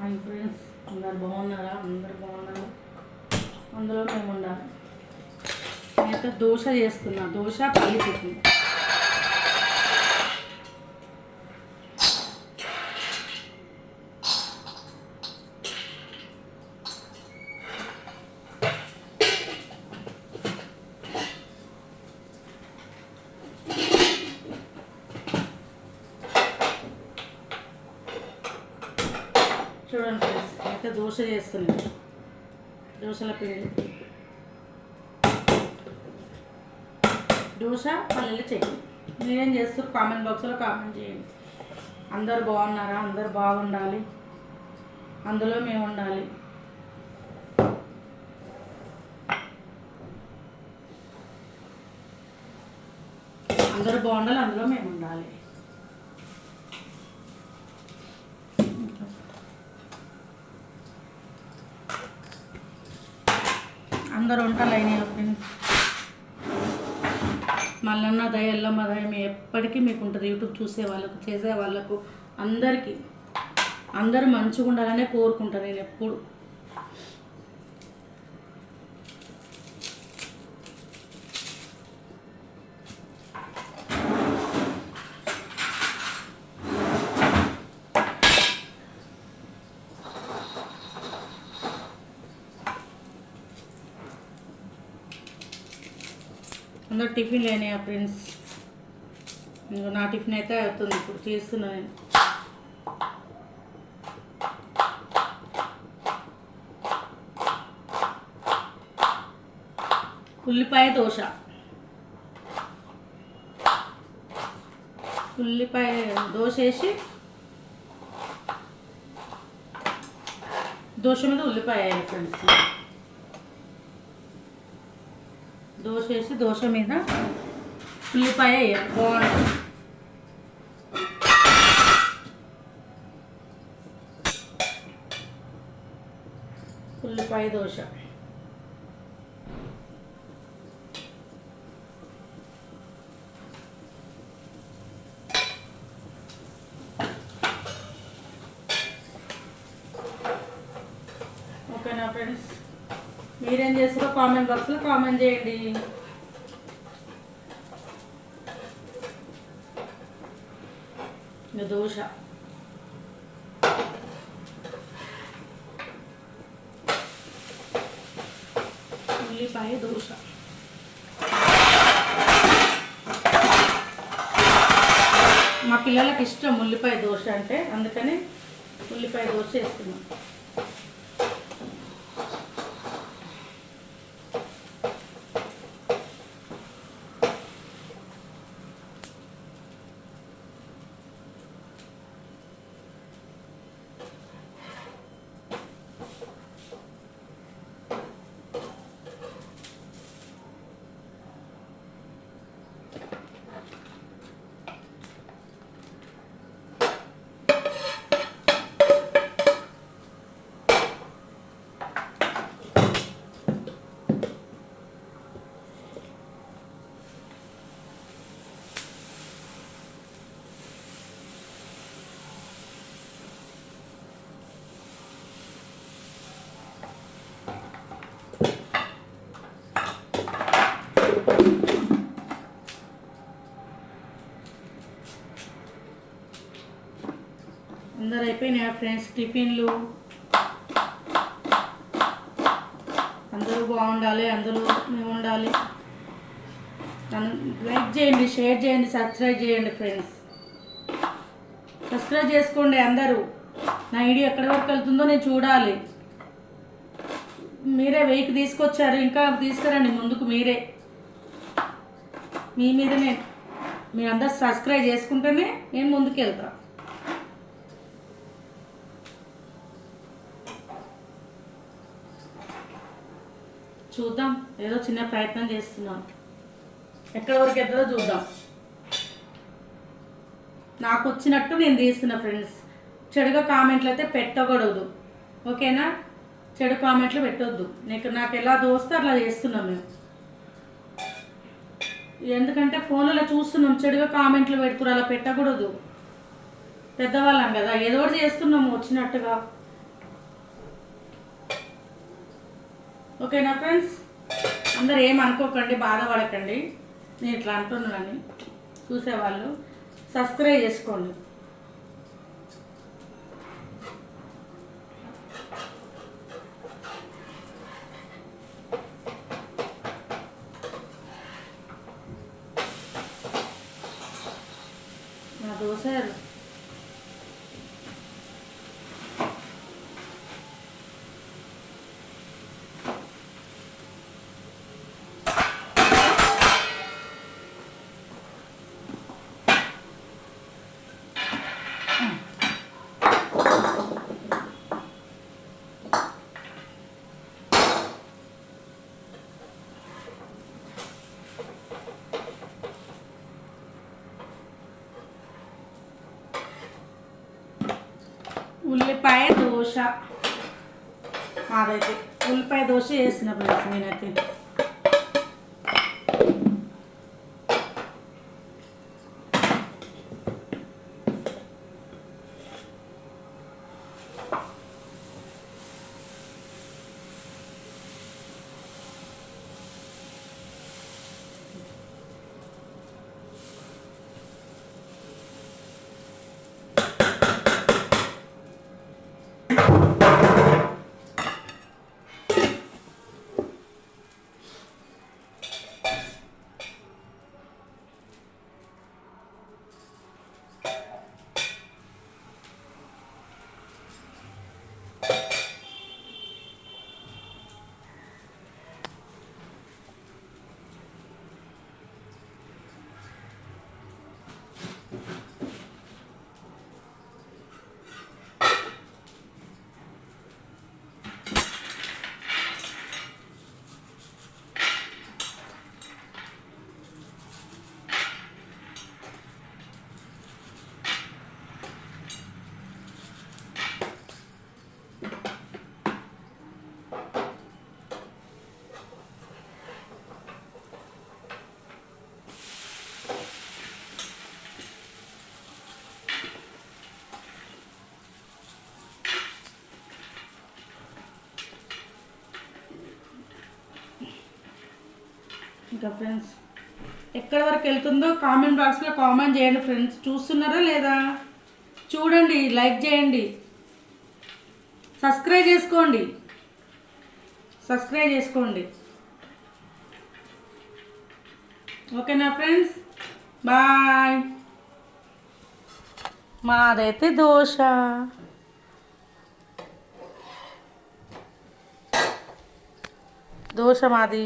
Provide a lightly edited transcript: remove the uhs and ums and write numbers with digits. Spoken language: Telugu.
హాయ్ ఫ్రెండ్స్, అందరు బాగున్నారా? అందరు బాగున్నారు. అందులో మేము ఉండాలి. నేనైతే దోశ చేస్తున్నా. దోశ పల్లి చట్నీ. చూడండి ఫ్రెండ్స్, అయితే దోశ చేస్తున్నాను. దోశల పిండి, దోశ పల్లీల చట్నీ. మీరేం చేస్తారు? కామెంట్ బాక్స్లో కామెంట్ చేయండి. అందరు బాగున్నారా? అందరు బాగుండాలి. అందులో మేము ఉండాలి. అందరూ బాగుండాలి, అందులో మేము ఉండాలి. అందరు వంటలు అయినాయి ఫ్రెండ్స్. మల్లన్న దయ, ఎల్లమ్మ దయ మీ ఎప్పటికీ మీకు ఉంటుంది. యూట్యూబ్ చూసే వాళ్ళకు, చేసే వాళ్ళకు, అందరికీ అందరూ మంచిగా ఉండాలనే కోరుకుంటాను నేను ఎప్పుడు. అందరు టిఫిన్ లేనాయా ఫ్రెండ్స్? నా టిఫిన్ అయితే అవుతుంది, ఇప్పుడు చేస్తున్నా నేను. ఉల్లిపాయ దోశ. ఉల్లిపాయ దోశ వేసి, దోశ మీద ఉల్లిపాయ వేయాలి ఫ్రెండ్స్. దోశ వేసి దోశ మీద ఉల్లిపాయ వేయాలి, బాగుంటుంది. ఉల్లిపాయ దోశ. ఓకేనా ఫ్రెండ్స్? మీరేం చేస్తారో కామెంట్ బాక్స్లో కామెంట్ చేయండి. ఇంకా దోశ, ఉల్లిపాయ దోశ. మా పిల్లలకి ఇష్టం ఉల్లిపాయ దోశ అంటే, అందుకని ఉల్లిపాయ దోశ వేస్తున్నాం. అందరు అయిపోయినాయా ఫ్రెండ్స్ టిఫిన్లు? అందరూ బాగుండాలి, అందులో మేము ఉండాలి. లైక్ చేయండి, షేర్ చేయండి, సబ్స్క్రైబ్ చేయండి ఫ్రెండ్స్. సబ్స్క్రైబ్ చేసుకోండి అందరూ. నా వీడియో ఎక్కడి వరకు వెళ్తుందో నేను చూడాలి. మీరే 1000కి తీసుకొచ్చారు, ఇంకా తీసుకురండి ముందుకు. మీరే మీ మీదనే మీరు అందరు సబ్స్క్రైబ్ చేసుకుంటేనే నేను ముందుకు వెళ్తా. చూద్దాం, ఏదో చిన్న ప్రయత్నం చేస్తున్నాం. ఎక్కడి వరకు వెళ్తుందో చూద్దాం. నాకు వచ్చినట్టు నేను తీస్తున్నా ఫ్రెండ్స్. చెడుగా కామెంట్లు అయితే పెట్టకూడదు, ఓకేనా? చెడు కామెంట్లు పెట్టొద్దు. నాకు ఎలా దోస్తే అలా చేస్తున్నాం మేము. ఎందుకంటే ఫోన్లలో చూస్తున్నాం, చెడుగా కామెంట్లు పెడుతున్నారు, అలా పెట్టకూడదు. పెద్దవాళ్ళం కదా, ఏదో ఒకటి చేస్తున్నాము వచ్చినట్టుగా. ఓకేనా ఫ్రెండ్స్, అందరు ఏమనుకోకండి, బాధపడకండి, నేను ఇట్లా అంటున్నానని. చూసేవాళ్ళు సబ్స్క్రైబ్ చేసుకోండి. నా దోశ ఉల్లిపాయ దోశ, మాదైతే ఉల్లిపాయ దోశ వేసిన ఫ్రెండ్స్ నేనైతే. ఇంకా ఫ్రెండ్స్ ఎక్కడి వరకు వెళ్తుందో కామెంట్ బాక్స్లో కామెంట్ చేయండి ఫ్రెండ్స్. చూస్తున్నారా లేదా చూడండి, లైక్ చేయండి, సబ్స్క్రైబ్ చేసుకోండి. ఓకేనా ఫ్రెండ్స్, బాయ్. మాదైతే దోశ మాది.